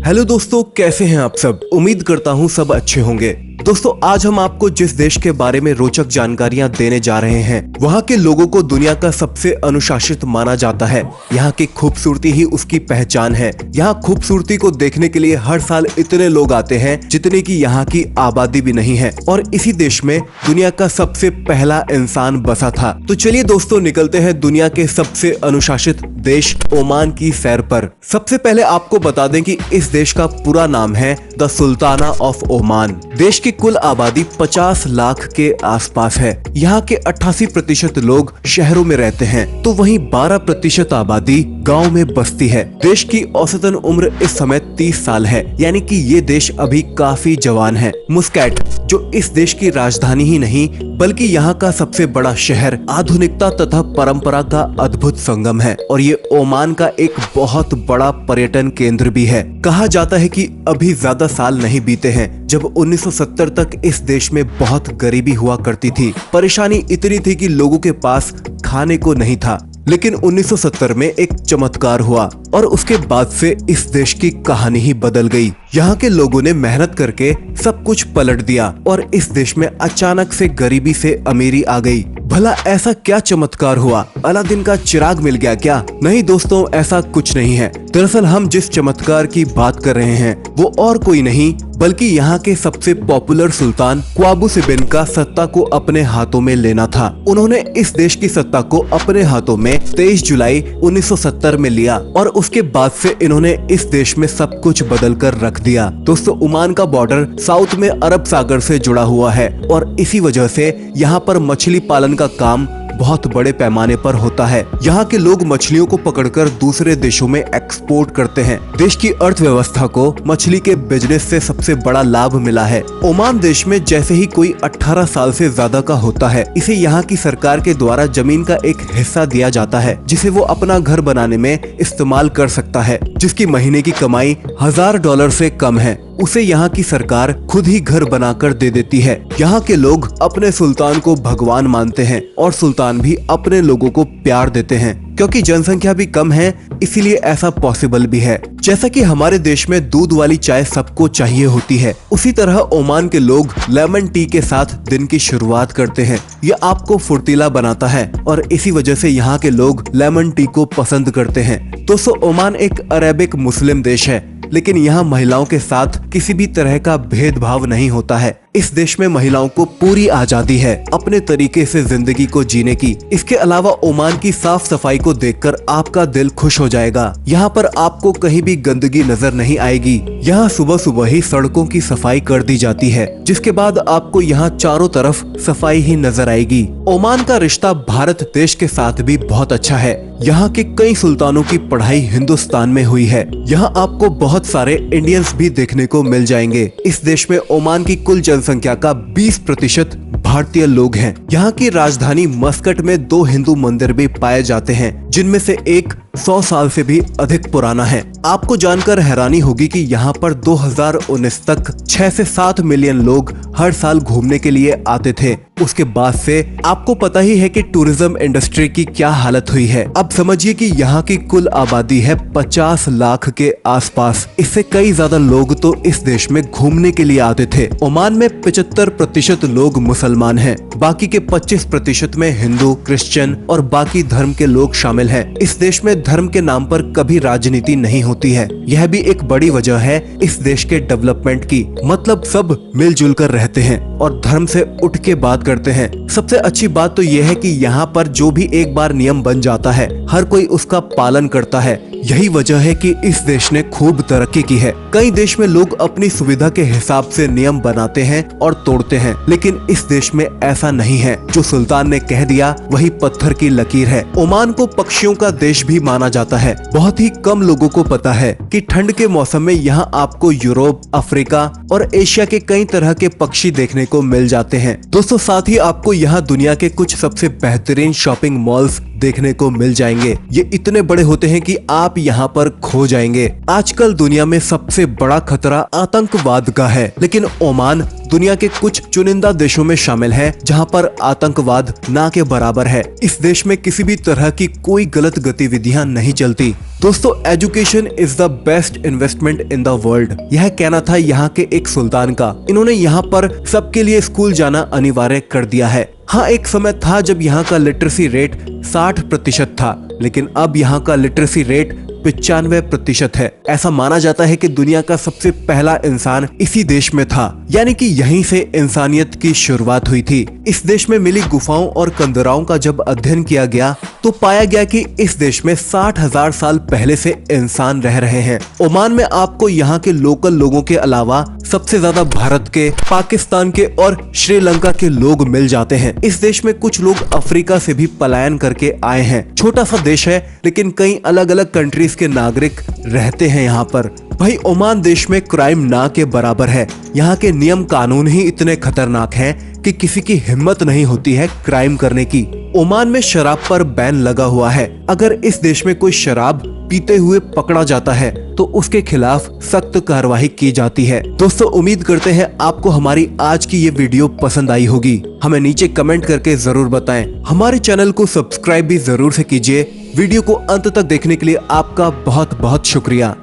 Hello दोस्तों, कैसे हैं आप सब। उम्मीद करता हूँ सब अच्छे होंगे। दोस्तों, आज हम आपको जिस देश के बारे में रोचक जानकारियां देने जा रहे हैं, वहाँ के लोगों को दुनिया का सबसे अनुशासित माना जाता है। यहाँ की खूबसूरती ही उसकी पहचान है। यहाँ खूबसूरती को देखने के लिए हर साल इतने लोग आते हैं जितने की यहाँ की आबादी भी नहीं है। और इसी देश में दुनिया का सबसे पहला इंसान बसा था। तो चलिए दोस्तों, निकलते हैं दुनिया के सबसे अनुशासित देश ओमान की सैर पर। सबसे पहले आपको बता दें कि इस देश का पूरा नाम है द सुल्ताना ऑफ ओमान। देश की कुल आबादी 50 लाख के आसपास है। यहाँ के 88% लोग शहरों में रहते हैं, तो वहीं 12% आबादी गांव में बसती है। देश की औसतन उम्र इस समय 30 साल है, यानी कि ये देश अभी काफी जवान है। मुस्कैट, जो इस देश की राजधानी ही नहीं बल्कि यहाँ का सबसे बड़ा शहर, आधुनिकता तथा परंपरा का अद्भुत संगम है और ये ओमान का एक बहुत बड़ा पर्यटन केंद्र भी है। कहा जाता है कि अभी ज्यादा साल नहीं बीते हैं जब 1970 तक इस देश में बहुत गरीबी हुआ करती थी। परेशानी इतनी थी कि लोगों के पास खाने को नहीं था। लेकिन 1970 में एक चमत्कार हुआ और उसके बाद से इस देश की कहानी ही बदल गई। यहाँ के लोगों ने मेहनत करके सब कुछ पलट दिया और इस देश में अचानक से गरीबी से अमीरी आ गई। भला ऐसा क्या चमत्कार हुआ? अलादीन का चिराग मिल गया क्या? नहीं दोस्तों, ऐसा कुछ नहीं है। दरअसल हम जिस चमत्कार की बात कर रहे हैं वो और कोई नहीं बल्कि यहाँ के सबसे पॉपुलर सुल्तान क़्वाबूस बिन का सत्ता को अपने हाथों में लेना था। उन्होंने इस देश की सत्ता को अपने हाथों में 23 जुलाई 1970 में लिया और उसके बाद से इन्होंने इस देश में सब कुछ बदल कर रख दिया। दोस्तों, ओमान का बॉर्डर साउथ में अरब सागर से जुड़ा हुआ है और इसी वजह से यहाँ पर मछली पालन का काम बहुत बड़े पैमाने पर होता है। यहाँ के लोग मछलियों को पकड़कर दूसरे देशों में एक्सपोर्ट करते हैं। देश की अर्थव्यवस्था को मछली के बिजनेस से सबसे बड़ा लाभ मिला है। ओमान देश में जैसे ही कोई 18 साल से ज्यादा का होता है, इसे यहाँ की सरकार के द्वारा जमीन का एक हिस्सा दिया जाता है जिसे वो अपना घर बनाने में इस्तेमाल कर सकता है। जिसकी महीने की कमाई $1000 से कम है, उसे यहाँ की सरकार खुद ही घर बनाकर दे देती है। यहाँ के लोग अपने सुल्तान को भगवान मानते हैं और सुल्तान भी अपने लोगों को प्यार देते हैं। क्योंकि जनसंख्या भी कम है, इसीलिए ऐसा पॉसिबल भी है। जैसा कि हमारे देश में दूध वाली चाय सबको चाहिए होती है, उसी तरह ओमान के लोग लेमन टी के साथ दिन की शुरुआत करते हैं। ये आपको फुर्तीला बनाता है और इसी वजह से यहाँ के लोग लेमन टी को पसंद करते हैं। दोस्तों, ओमान एक अरेबिक मुस्लिम देश है, लेकिन यहाँ महिलाओं के साथ किसी भी तरह का भेदभाव नहीं होता है। इस देश में महिलाओं को पूरी आजादी है अपने तरीके से जिंदगी को जीने की। इसके अलावा ओमान की साफ सफाई को देखकर आपका दिल खुश हो जाएगा। यहाँ पर आपको कहीं भी गंदगी नजर नहीं आएगी। यहाँ सुबह सुबह ही सड़कों की सफाई कर दी जाती है, जिसके बाद आपको यहाँ चारों तरफ सफाई ही नजर आएगी। ओमान का रिश्ता भारत देश के साथ भी बहुत अच्छा है। यहाँ के कई सुल्तानों की पढ़ाई हिंदुस्तान में हुई है। यहाँ आपको बहुत सारे इंडियंस भी देखने को मिल जाएंगे। इस देश में ओमान की कुल जनसंख्या का 20% भारतीय लोग हैं। यहाँ की राजधानी मस्कट में 2 हिंदू मंदिर भी पाए जाते हैं, जिनमें से एक 100 साल से भी अधिक पुराना है। आपको जानकर हैरानी होगी कि यहाँ पर 2019 तक 6 से 7 मिलियन लोग हर साल घूमने के लिए आते थे। उसके बाद से आपको पता ही है कि टूरिज्म इंडस्ट्री की क्या हालत हुई है। अब समझिए कि यहाँ की कुल आबादी है 50 लाख के आसपास। इससे कई ज्यादा लोग तो इस देश में घूमने के लिए आते थे। ओमान में 75% लोग मुसलमान हैं, बाकी के 25% में हिंदू, क्रिश्चियन और बाकी धर्म के लोग शामिल हैं। इस देश में धर्म के नाम पर कभी राजनीति नहीं होती है। यह भी एक बड़ी वजह है इस देश के डेवलपमेंट की। मतलब सब मिलजुल कर रहते हैं और धर्म से उठ के बात करते हैं। सबसे अच्छी बात तो यह है कि यहाँ पर जो भी एक बार नियम बन जाता है, हर कोई उसका पालन करता है। यही वजह है कि इस देश ने खूब तरक्की की है। कई देश में लोग अपनी सुविधा के हिसाब से नियम बनाते हैं और तोड़ते हैं, लेकिन इस देश में ऐसा नहीं है। जो सुल्तान ने कह दिया वही पत्थर की लकीर है। ओमान को पक्षियों का देश भी माना जाता है। बहुत ही कम लोगों को पता है कि ठंड के मौसम में यहाँ आपको यूरोप, अफ्रीका और एशिया के कई तरह के पक्षी देखने को मिल जाते हैं। दोस्तों, साथ ही आपको यहाँ दुनिया के कुछ सबसे बेहतरीन शॉपिंग मॉल्स देखने को मिल जाएंगे। ये इतने बड़े होते हैं कि आप यहाँ पर खो जाएंगे। आजकल दुनिया में सबसे बड़ा खतरा आतंकवाद का है, लेकिन ओमान दुनिया के कुछ चुनिंदा देशों में शामिल है जहां पर आतंकवाद ना के बराबर है। इस देश में किसी भी तरह की कोई गलत गतिविधियां नहीं चलती। दोस्तों, education is the best investment in the world, यह कहना था यहाँ के एक सुल्तान का। इन्होंने यहाँ पर सबके लिए स्कूल जाना अनिवार्य कर दिया है। हाँ, एक समय था जब यहाँ का लिटरेसी रेट 60% था, लेकिन अब यहाँ का लिटरेसी रेट 95% है। ऐसा माना जाता है कि दुनिया का सबसे पहला इंसान इसी देश में था, यानी कि यहीं से इंसानियत की शुरुआत हुई थी। इस देश में मिली गुफाओं और कंदराओं का जब अध्ययन किया गया तो पाया गया कि इस देश में 60,000 साल पहले से इंसान रह रहे हैं। ओमान में आपको यहाँ के लोकल लोगों के अलावा सबसे ज्यादा भारत के, पाकिस्तान के और श्रीलंका के लोग मिल जाते हैं। इस देश में कुछ लोग अफ्रीका से भी पलायन करके आए हैं। छोटा सा देश है, लेकिन कई अलग अलग कंट्रीज के नागरिक रहते हैं यहाँ पर। भाई, ओमान देश में क्राइम ना के बराबर है। यहाँ के नियम कानून ही इतने खतरनाक हैं कि किसी की हिम्मत नहीं होती है क्राइम करने की। ओमान में शराब पर बैन लगा हुआ है। अगर इस देश में कोई शराब पीते हुए पकड़ा जाता है तो उसके खिलाफ सख्त कार्रवाई की जाती है। दोस्तों, उम्मीद करते हैं आपको हमारी आज की ये वीडियो पसंद आई होगी। हमें नीचे कमेंट करके जरूर बताएं। हमारे चैनल को सब्सक्राइब भी जरूर से कीजिए। वीडियो को अंत तक देखने के लिए आपका बहुत बहुत शुक्रिया।